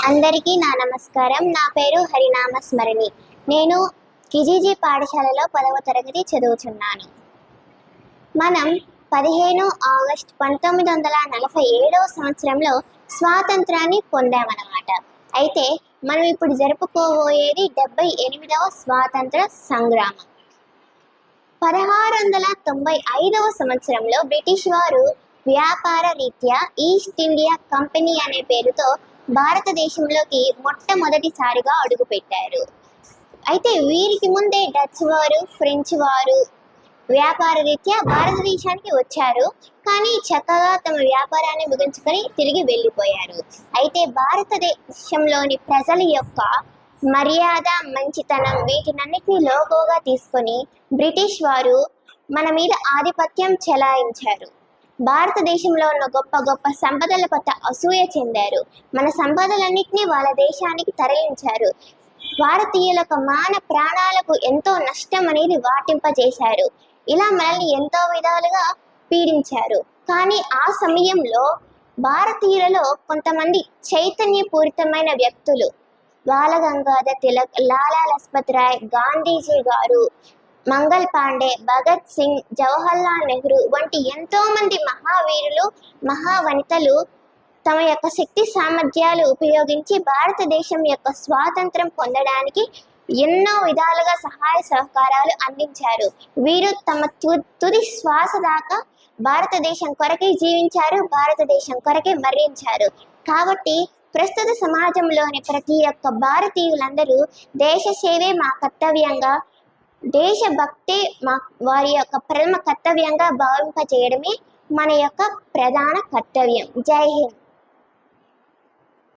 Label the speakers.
Speaker 1: అందరికీ నా నమస్కారం. నా పేరు హరినామ స్మరణి. నేను కిజీజీ పాఠశాలలో 10వ తరగతి చదువుతున్నాను. మనం 15 ఆగస్టు 1947వ సంవత్సరంలో స్వాతంత్రాన్ని పొందామన్నమాట. అయితే మనం ఇప్పుడు జరుపుకోబోయేది 78వ స్వాతంత్ర సంగ్రామం. 1695వ సంవత్సరంలో బ్రిటిష్ వారు వ్యాపార రీత్యా ఈస్ట్ ఇండియా కంపెనీ అనే పేరుతో భారతదేశంలోకి మొట్టమొదటిసారిగా అడుగుపెట్టారు. అయితే వీరికి ముందే డచ్ వారు, ఫ్రెంచ్ వారు వ్యాపార రీత్యా భారతదేశానికి వచ్చారు. కానీ చక్కగా తమ వ్యాపారాన్ని ముగించుకొని తిరిగి వెళ్ళిపోయారు. అయితే భారతదేశంలోని ప్రజల యొక్క మర్యాద, మంచితనం వీటినన్నిటినీ లోగోగా తీసుకొని బ్రిటిష్ వారు మన మీద ఆధిపత్యం చెలాయించారు. భారతదేశంలో ఉన్న గొప్ప గొప్ప సంపదల పట్ల అసూయ చెందారు. మన సంపదలన్నింటినీ వాళ్ళ దేశానికి తరలించారు. భారతీయుల మాన ప్రాణాలకు ఎంతో నష్టం అనేది వాటింపజేశారు. ఇలా మనల్ని ఎంతో విధాలుగా పీడించారు. కానీ ఆ సమయంలో భారతీయులలో కొంతమంది చైతన్యపూరితమైన వ్యక్తులు బాలగంగాధర్ తిలక్, లాలా లజపత్ రాయ్, గాంధీజీ గారు, మంగల్ పాండే, భగత్ సింగ్, జవహర్లాల్ నెహ్రూ వంటి ఎంతో మంది మహావీరులు, మహావనితలు తమ యొక్క శక్తి సామర్థ్యాలు ఉపయోగించి భారతదేశం యొక్క స్వాతంత్రం పొందడానికి ఎన్నో విధాలుగా సహాయ సహకారాలు అందించారు. వీరు తమ తుది శ్వాస దాకా భారతదేశం కొరకే జీవించారు, భారతదేశం కొరకే మరణించారు. కాబట్టి ప్రస్తుత సమాజంలోని ప్రతి ఒక్క భారతీయులందరూ దేశ సేవే మా కర్తవ్యంగా, దేశభక్తే వారి యొక్క ప్రథమ కర్తవ్యంగా భావింపజేయడమే మన యొక్క ప్రధాన కర్తవ్యం. జై హింద్.